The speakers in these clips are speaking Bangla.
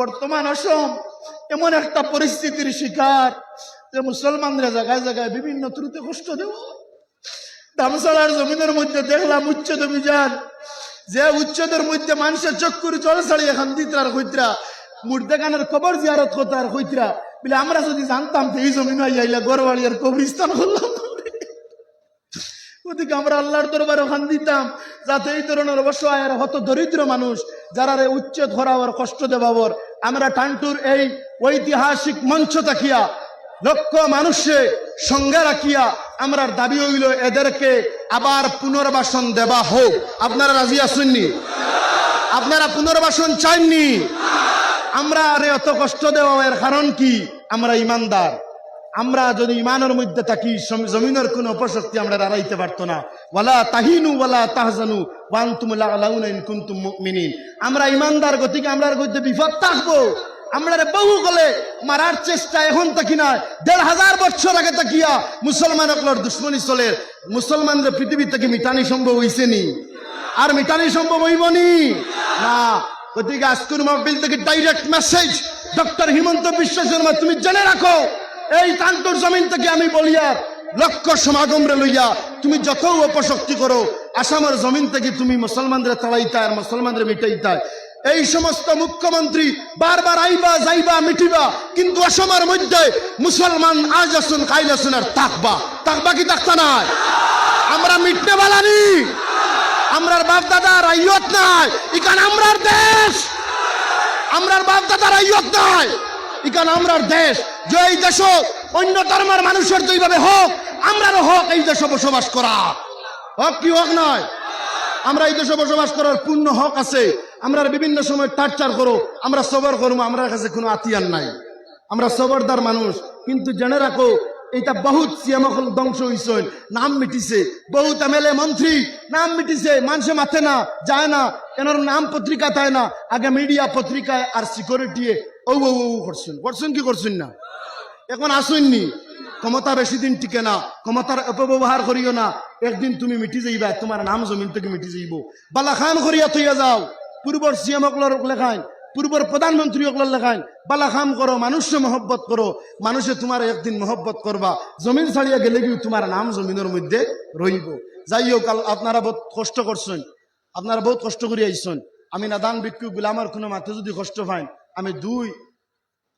বর্তমান অসম এমন একটা পরিস্থিতির শিকার যে মুসলমানরা জায়গায় জায়গায় বিভিন্ন ত্রুটি কষ্ট দেব। ধামসালার জমিনের মধ্যে দেখলাম উচ্ছেদ অভিযান, যে উচ্ছেদের মধ্যে মানুষের চক্কর জল ছাড়িয়ে খান দিতরার হইতরা মুর্দেগানের কবর জিয়ারত করতার হইতরা বলে আমরা যদি জানতাম তো এই জমিন আইলা গড়বাড়ি আর কবরিস্তান করলাম। ওদিকে আমরা আল্লাহর দরবারে ওখান দিতাম যাতে এই ধরনের অবশ্যই হত দরিদ্র মানুষ যারা উচ্ছেদ হরাবার কষ্ট দেবাবর আমরা টান্টুর এই ঐতিহাসিক মঞ্চ তাকিয়া লক্ষ মানুষে সঙ্গে রাখিয়া আমরা দাবি হইল এদেরকে আবার পুনর্বাসন দেবা হোক। আপনারা রাজি আছেননি? আপনারা পুনর্বাসন চাননি? আমরা আরে অত কষ্ট দেওয়া এর কারণ কি? আমরা ইমানদার। আমরা যদি ইমানের মধ্যে থাকি জমিনের কোন অপশক্তি আমরা হারাইতে পারতো না। ওয়ালা তাহিনু ওয়ালা তাহজানু ওয়া আনতুমুল আ'লাউনা ইন কুনতুম মুমিনিন। আমরা ইমানদার গতিকে আমরার মধ্যে বিপদ থাকবো। আমরা বহু গলে মারার চেষ্টা এখন থাকি না, ১৫০০ বছর আগে তাকিয়া মুসলমানগুলোর দুশ্মনী চলে। মুসলমানদের পৃথিবী থেকে মিটানি সম্ভব হইছে নি? আর মিটানি সম্ভব হইব নি? না। গতিকে আজকের মাহফিল থেকে direct message doctor Himanta Biswa Sarma, তুমি জেনে রাখো এই টান্টুর জমিন থেকে আমি বলি আর লক্ষ সমাগম রে লইয়া তুমি যত অপশক্তি করো আসামের জমিন থেকে তুমি মুসলমানদের তাড়াইতা আর মুসলমানদের মিটাইতা। এই সমস্ত মুখ্যমন্ত্রী বারবার আইবা যাইবা মিটিবা, কিন্তু আসামের মধ্যে মুসলমান আজ আসুন কাইল আসুন আর থাকবা কি থাকতা নাই? আমরা মিটতে বালানি, আমরার বাপ দাদার আইয়ত নাই, ইকান আমরার দেশ। আমরার বাপ দাদার আইয়ত নাই, ইকান আমরার দেশ। যে এই দেশ অন্য ধর্মের মানুষের যেভাবে হোক আমরারও হোক এই দেশে বসবাস করা। হক কি হক নয়? আমরা এই দেশে বসবাস করার পূর্ণ হক আছে। আমরা বিভিন্ন সময় টার্চার করো, আমরা সবর করবো, আমার কাছে কোনো আতিয়ার নাই, আমরা সবরদার মানুষ। কিন্তু জেনে রাখো এটা বহুত সিয়ামকল ধ্বংস হইছে, নাম মিটিছে, বহুত এমএলএ মন্ত্রী নাম মিটিছে, মানুষে মাথে না যায় না, এনার নাম পত্রিকা তাই না, আগে মিডিয়া পত্রিকায় আর সিকিউরিটি ও করছেন কি করছেন না? এখন আসুননি, ক্ষমতা বেশি দিন টিকে না, ক্ষমতার অপব্যবহার করিও না, একদিন তুমি মিটি যাইবা, তোমার নাম জমিন থেকে মিটি যাইব। বালা খান করিয়া থইয়া যাও, পূর্বর সিএম অকলর লেখায়, পূর্বর প্রধানমন্ত্রী অকলর লেখায়, বালা খাম করো, মানুষে মহব্বত করো, মানুষে তোমার একদিন মহব্বত করবা, জমিন ছাড়িয়া গেলে কি তোমার নাম জমিনের মধ্যে রইব। যাই হোক, আপনারা বহুত কষ্ট করছেন, আপনারা বহুত কষ্ট করে আইসছেন। আমি নাদান ভিক্ষুক বলে আমার কোনো মাথা যদি কষ্ট পাই, আমি 2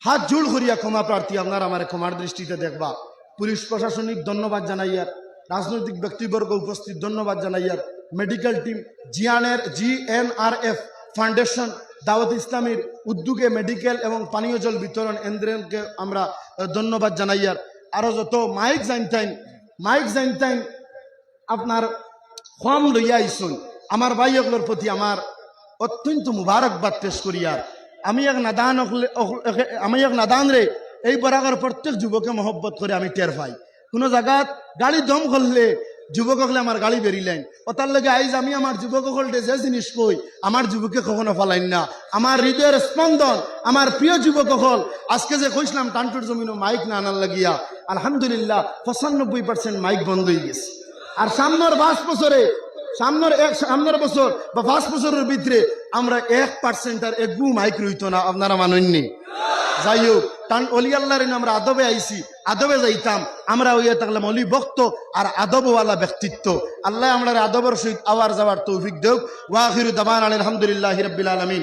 হাত জোড় করিয়া ক্ষমা প্রার্থী, আপনারা আমার ক্ষমার দৃষ্টিতে দেখবা। পুলিশ প্রশাসনিক ধন্যবাদ জানাইয়ার, রাজনৈতিক ব্যক্তিবর্গ উপস্থিত ধন্যবাদ জানাইয়ার, মেডিকেল টিম, GNRF ফাউন্ডেশন, দাওয়াত ইসলামীর উদ্যোগে মেডিকেল এবং পানীয় জল বিতরণ এন্দ্রকে আমরা ধন্যবাদ জানাইয়ার। আরো যত মাইক জানতাইন আপনার কম লইয়া আইসুন, আমার ভাই ওগুলোর প্রতি আমার অত্যন্ত মুবারকবাদ পেশ করিয়ার। আমি এক নাদান রে এই বরাবর প্রত্যেক যুবকে মহব্বত করে আমি টের পাই। কোনো জায়গাত গাড়ি দম করলে যুবক হলে আমার গাড়ি বেরিলেন, ওটার লগে আইজ আমি আমার যুবক হলটে যে জিনিস কই আমার যুবকে কখনো ফলাইন না। আমার হৃদয়ের স্পন্দন, আমার প্রিয় যুবক হল আজকে যে কইছিলাম টান্টুর জমিনও মাইক না আনার লাগিয়া, আলহামদুলিল্লাহ 95% মাইক বন্ধ হয়ে গেছে। আর সামনের 5 বছরে সামনের বছর বা 5 বছরের ভিতরে আমরা 1% আর একবু মাইক রইতো না, আপনারা মানেননি। যাই হোক, টান অলি আল্লাহর আমরা আদবে আইছি, আদবে যাইতাম, আমরা ওইয়া থাকলাম অলি ভক্ত আর আদবওয়ালা ব্যক্তিত্ব। আল্লাহ আমরা আদবের সহিত আওয়ার যাওয়ার তৌফিক দেব। ওয়া আখিরু দাওয়ানা আলহামদুলিল্লাহি রাব্বিল আলামিন।